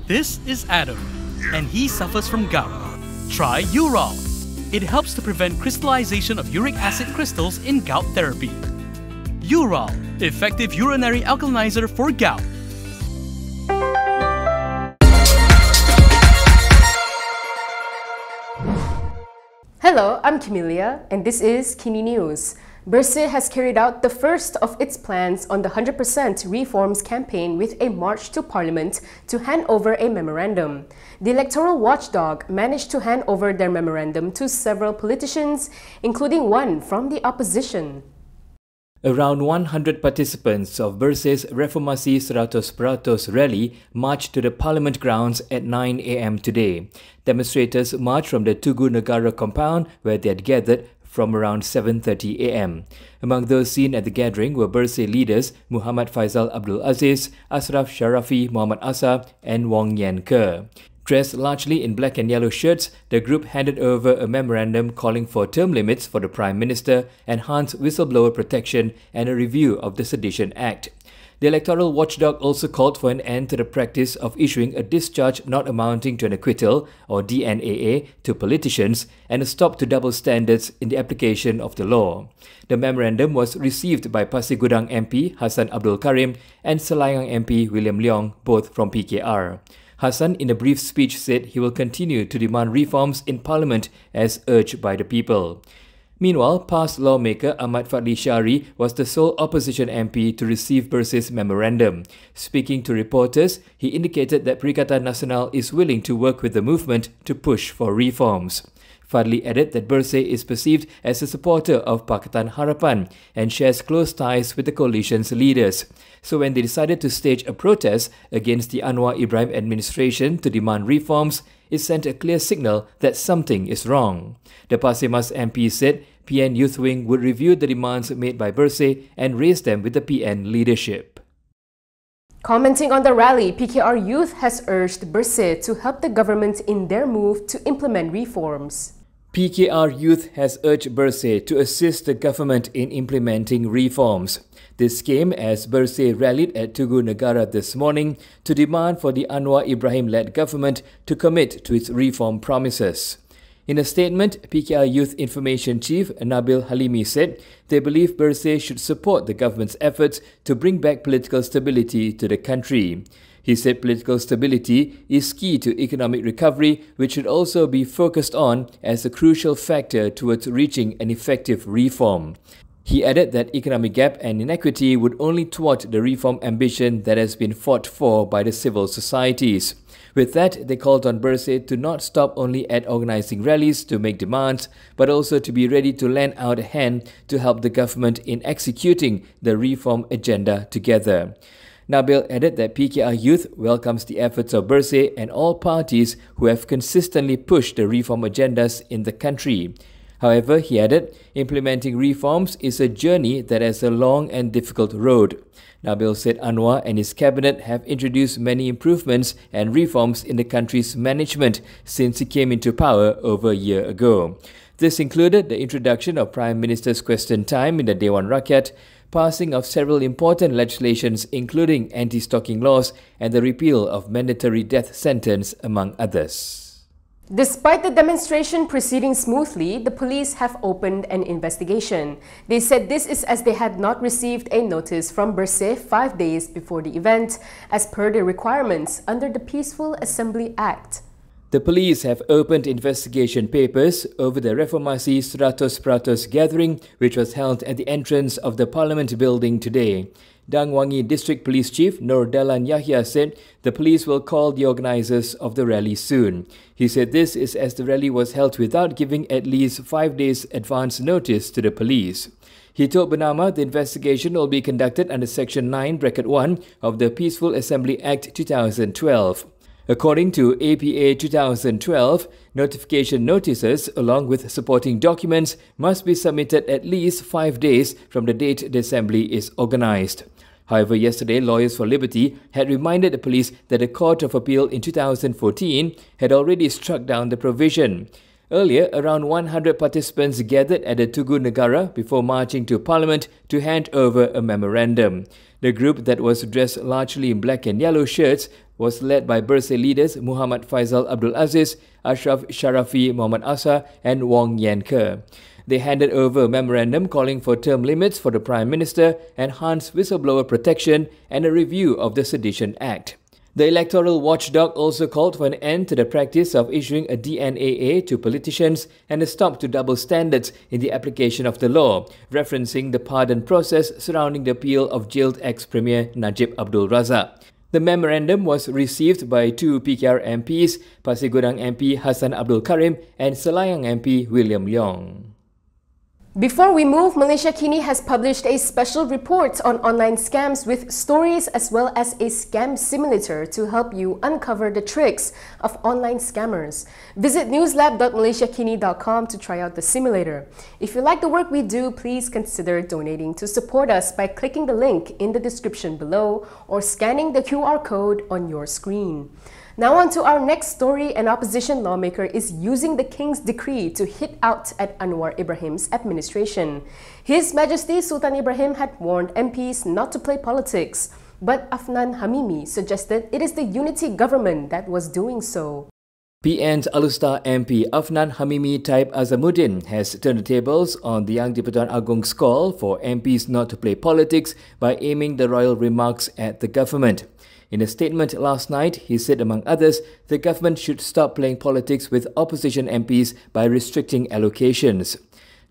This is Adam, and he suffers from gout. Try Urol. It helps to prevent crystallization of uric acid crystals in gout therapy. Urol, effective urinary alkalinizer for gout. Hello, I'm Camelia, and this is KiniNews. Bersih has carried out the first of its plans on the 100% reforms campaign with a march to Parliament to hand over a memorandum. The electoral watchdog managed to hand over their memorandum to several politicians, including one from the opposition. Around 100 participants of Bersih's Reformasi 100% rally marched to the Parliament grounds at 9 a.m. today. Demonstrators marched from the Tugu Negara compound where they had gathered from around 7:30 a.m. Among those seen at the gathering were Bersih leaders Muhammad Faisal Abdul Aziz, Ashraf Sharafi Muhammad Asa and Wong Yen Ke. Dressed largely in black and yellow shirts, the group handed over a memorandum calling for term limits for the Prime Minister, enhanced whistleblower protection and a review of the Sedition Act. The electoral watchdog also called for an end to the practice of issuing a discharge not amounting to an acquittal, or DNAA, to politicians and a stop to double standards in the application of the law. The memorandum was received by Pasir Gudang MP Hassan Abdul Karim and Selayang MP William Leong, both from PKR. Hassan, in a brief speech, said he will continue to demand reforms in Parliament as urged by the people. Meanwhile, past lawmaker Ahmad Fadli Shari was the sole opposition MP to receive Bersih's memorandum. Speaking to reporters, he indicated that Perikatan Nasional is willing to work with the movement to push for reforms. Fadli added that Bersih is perceived as a supporter of Pakatan Harapan and shares close ties with the coalition's leaders. So when they decided to stage a protest against the Anwar Ibrahim administration to demand reforms, it sent a clear signal that something is wrong. The Pasir Mas MP said PN Youth Wing would review the demands made by Bersih and raise them with the PN leadership. Commenting on the rally, PKR Youth has urged Bersih to help the government in their move to implement reforms. PKR Youth has urged Bersih to assist the government in implementing reforms. This came as Bersih rallied at Tugu Negara this morning to demand for the Anwar Ibrahim-led government to commit to its reform promises. In a statement, PKR Youth Information Chief Nabil Hamimi said they believe Bersih should support the government's efforts to bring back political stability to the country. He said political stability is key to economic recovery, which should also be focused on as a crucial factor towards reaching an effective reform. He added that economic gap and inequity would only thwart the reform ambition that has been fought for by the civil societies. With that, they called on Bersih to not stop only at organising rallies to make demands, but also to be ready to lend out a hand to help the government in executing the reform agenda together. Nabil added that PKR Youth welcomes the efforts of Bersih and all parties who have consistently pushed the reform agendas in the country. However, he added, implementing reforms is a journey that has a long and difficult road. Nabil said Anwar and his cabinet have introduced many improvements and reforms in the country's management since he came into power over a year ago. This included the introduction of Prime Minister's question time in the Dewan Rakyat, passing of several important legislations including anti-stalking laws and the repeal of mandatory death sentence, among others. Despite the demonstration proceeding smoothly, the police have opened an investigation. They said this is as they had not received a notice from Bersih 5 days before the event, as per the requirements under the Peaceful Assembly Act. The police have opened investigation papers over the Reformasi 100% gathering, which was held at the entrance of the Parliament building today. Dang Wangi District Police Chief Nur Dahlan Yahya said the police will call the organisers of the rally soon. He said this is as the rally was held without giving at least 5 days advance notice to the police. He told Bernama the investigation will be conducted under Section 9(1) of the Peaceful Assembly Act 2012. According to APA 2012, notification notices along with supporting documents must be submitted at least 5 days from the date the assembly is organised. However, yesterday, Lawyers for Liberty had reminded the police that the Court of Appeal in 2014 had already struck down the provision. Earlier, around 100 participants gathered at the Tugu Negara before marching to Parliament to hand over a memorandum. The group that was dressed largely in black and yellow shirts was led by Bersih leaders Muhammad Faisal Abdul Aziz, Ashraf Sharafi Muhammad Asa and Wong Yan Ke. They handed over a memorandum calling for term limits for the Prime Minister, enhanced whistleblower protection and a review of the Sedition Act. The electoral watchdog also called for an end to the practice of issuing a DNAA to politicians and a stop to double standards in the application of the law, referencing the pardon process surrounding the appeal of jailed ex-Premier Najib Abdul Razak. The memorandum was received by two PKR MPs, Pasir Gudang MP Hassan Abdul Karim and Selayang MP William Leong. Before we move, Malaysia Kini has published a special report on online scams with stories as well as a scam simulator to help you uncover the tricks of online scammers. Visit newslab.malaysiakini.com to try out the simulator. If you like the work we do, please consider donating to support us by clicking the link in the description below or scanning the QR code on your screen. Now on to our next story. An opposition lawmaker is using the King's decree to hit out at Anwar Ibrahim's administration. His Majesty Sultan Ibrahim had warned MPs not to play politics, but Afnan Hamimi suggested it is the unity government that was doing so. PN's Alustar MP Afnan Hamimi Taib Azamudden has turned the tables on the young di-Pertuan Agong's call for MPs not to play politics by aiming the royal remarks at the government. In a statement last night, he said, among others, the government should stop playing politics with opposition MPs by restricting allocations.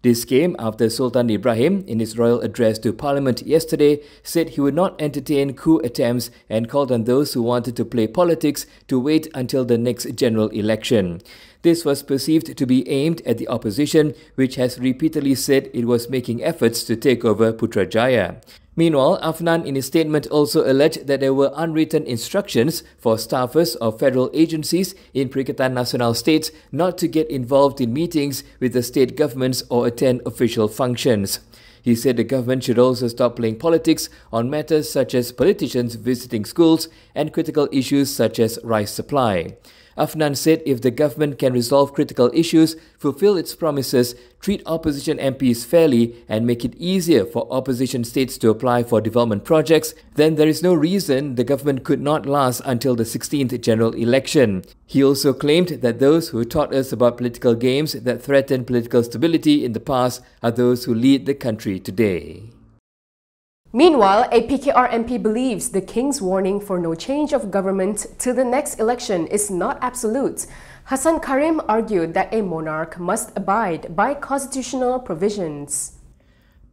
This came after Sultan Ibrahim, in his royal address to Parliament yesterday, said he would not entertain coup attempts and called on those who wanted to play politics to wait until the next general election. This was perceived to be aimed at the opposition, which has repeatedly said it was making efforts to take over Putrajaya. Meanwhile, Afnan in his statement also alleged that there were unwritten instructions for staffers of federal agencies in Perikatan Nasional states not to get involved in meetings with the state governments or attend official functions. He said the government should also stop playing politics on matters such as politicians visiting schools and critical issues such as rice supply. Afnan said if the government can resolve critical issues, fulfill its promises, treat opposition MPs fairly and make it easier for opposition states to apply for development projects, then there is no reason the government could not last until the 16th general election. He also claimed that those who taught us about political games that threaten political stability in the past are those who lead the country today. Meanwhile, a PKR MP believes the King's warning for no change of government till the next election is not absolute. Hassan Karim argued that a monarch must abide by constitutional provisions.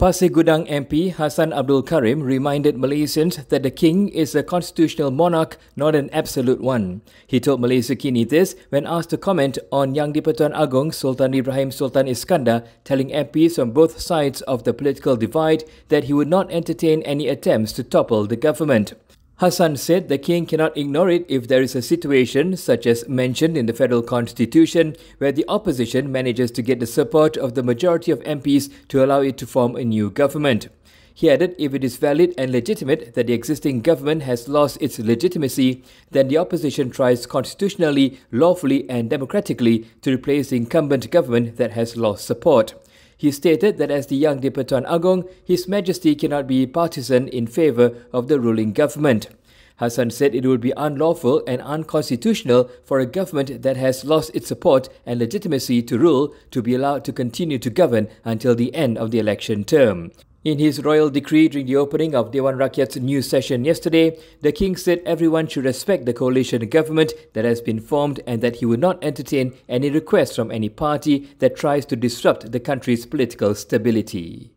Pasir Gudang MP Hassan Abdul Karim reminded Malaysians that the King is a constitutional monarch, not an absolute one. He told Malaysia Kini this when asked to comment on young di-Pertuan Agong Sultan Ibrahim Sultan Iskandar telling MPs on both sides of the political divide that he would not entertain any attempts to topple the government. Hassan said the King cannot ignore it if there is a situation, such as mentioned in the Federal Constitution, where the opposition manages to get the support of the majority of MPs to allow it to form a new government. He added if it is valid and legitimate that the existing government has lost its legitimacy, then the opposition tries constitutionally, lawfully and democratically to replace the incumbent government that has lost support. He stated that as the young di-Pertuan Agong, His Majesty cannot be partisan in favour of the ruling government. Hassan said it would be unlawful and unconstitutional for a government that has lost its support and legitimacy to rule to be allowed to continue to govern until the end of the election term. In his royal decree during the opening of Dewan Rakyat's new session yesterday, the King said everyone should respect the coalition government that has been formed and that he would not entertain any requests from any party that tries to disrupt the country's political stability.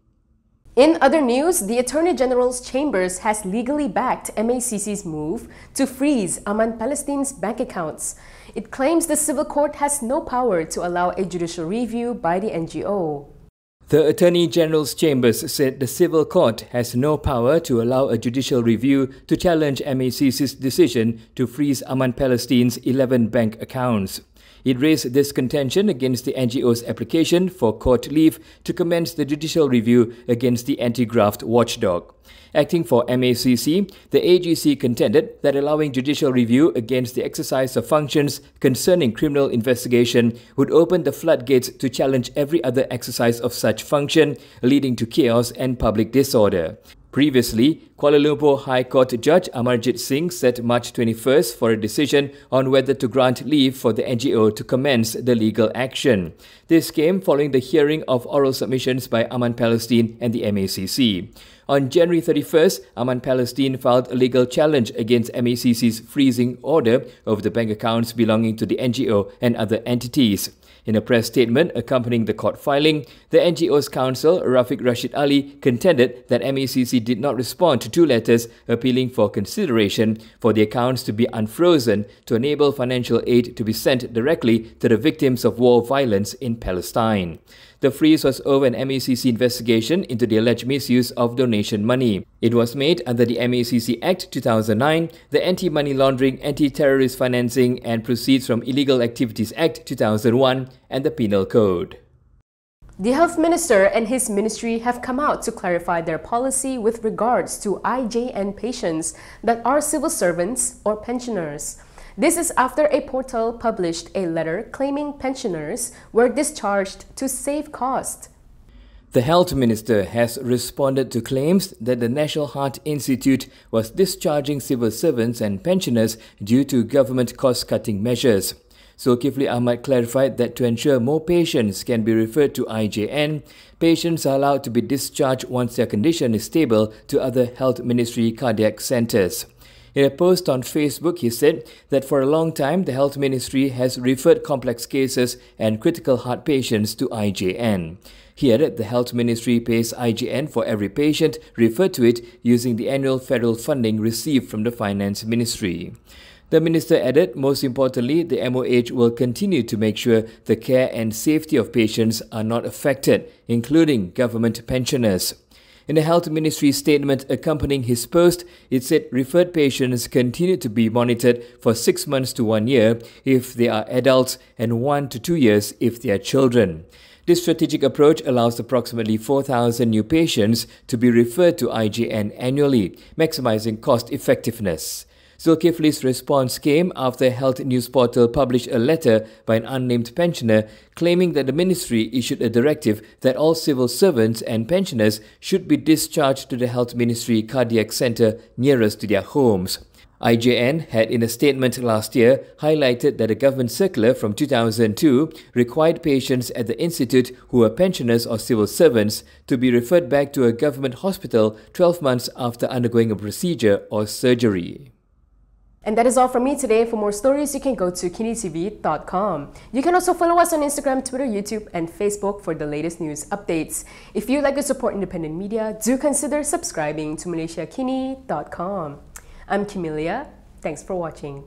In other news, the Attorney General's Chambers has legally backed MACC's move to freeze Aman Palestine's bank accounts. It claims the civil court has no power to allow a judicial review by the NGO. The Attorney General's Chambers said the civil court has no power to allow a judicial review to challenge MACC's decision to freeze Aman Palestine's 11 bank accounts. It raised this contention against the NGO's application for court leave to commence the judicial review against the anti-graft watchdog. Acting for MACC, the AGC contended that allowing judicial review against the exercise of functions concerning criminal investigation would open the floodgates to challenge every other exercise of such function, leading to chaos and public disorder. Previously, Kuala Lumpur High Court Judge Amarjit Singh set March 21st for a decision on whether to grant leave for the NGO to commence the legal action. This came following the hearing of oral submissions by Aman Palestine and the MACC. On January 31st, Aman Palestine filed a legal challenge against MACC's freezing order over the bank accounts belonging to the NGO and other entities. In a press statement accompanying the court filing, the NGO's counsel, Rafiq Rashid Ali, contended that MACC did not respond to two letters appealing for consideration for the accounts to be unfrozen to enable financial aid to be sent directly to the victims of war violence in Palestine. The freeze was over an MACC investigation into the alleged misuse of donation money. It was made under the MACC Act 2009, the Anti-Money Laundering, Anti-Terrorist Financing and Proceeds from Illegal Activities Act 2001 and the Penal Code. The Health Minister and his ministry have come out to clarify their policy with regards to IJN patients that are civil servants or pensioners. This is after a portal published a letter claiming pensioners were discharged to save cost. The Health Minister has responded to claims that the National Heart Institute was discharging civil servants and pensioners due to government cost-cutting measures. Zulkifli Ahmad clarified that to ensure more patients can be referred to IJN, patients are allowed to be discharged once their condition is stable to other Health Ministry cardiac centres. In a post on Facebook, he said that for a long time, the Health Ministry has referred complex cases and critical heart patients to IJN. He added the Health Ministry pays IJN for every patient referred to it using the annual federal funding received from the Finance Ministry. The Minister added, most importantly, the MOH will continue to make sure the care and safety of patients are not affected, including government pensioners. In the Health Ministry statement accompanying his post, it said referred patients continue to be monitored for 6 months to 1 year if they are adults and 1 to 2 years if they are children. This strategic approach allows approximately 4,000 new patients to be referred to IJN annually, maximizing cost effectiveness. Zulkifli's response came after a health news portal published a letter by an unnamed pensioner claiming that the ministry issued a directive that all civil servants and pensioners should be discharged to the Health Ministry Cardiac Centre nearest to their homes. IJN had in a statement last year highlighted that a government circular from 2002 required patients at the institute who were pensioners or civil servants to be referred back to a government hospital 12 months after undergoing a procedure or surgery. And that is all from me today. For more stories, you can go to Kinitv.com. You can also follow us on Instagram, Twitter, YouTube, and Facebook for the latest news updates. If you'd like to support independent media, do consider subscribing to MalaysiaKini.com. I'm Kimilia. Thanks for watching.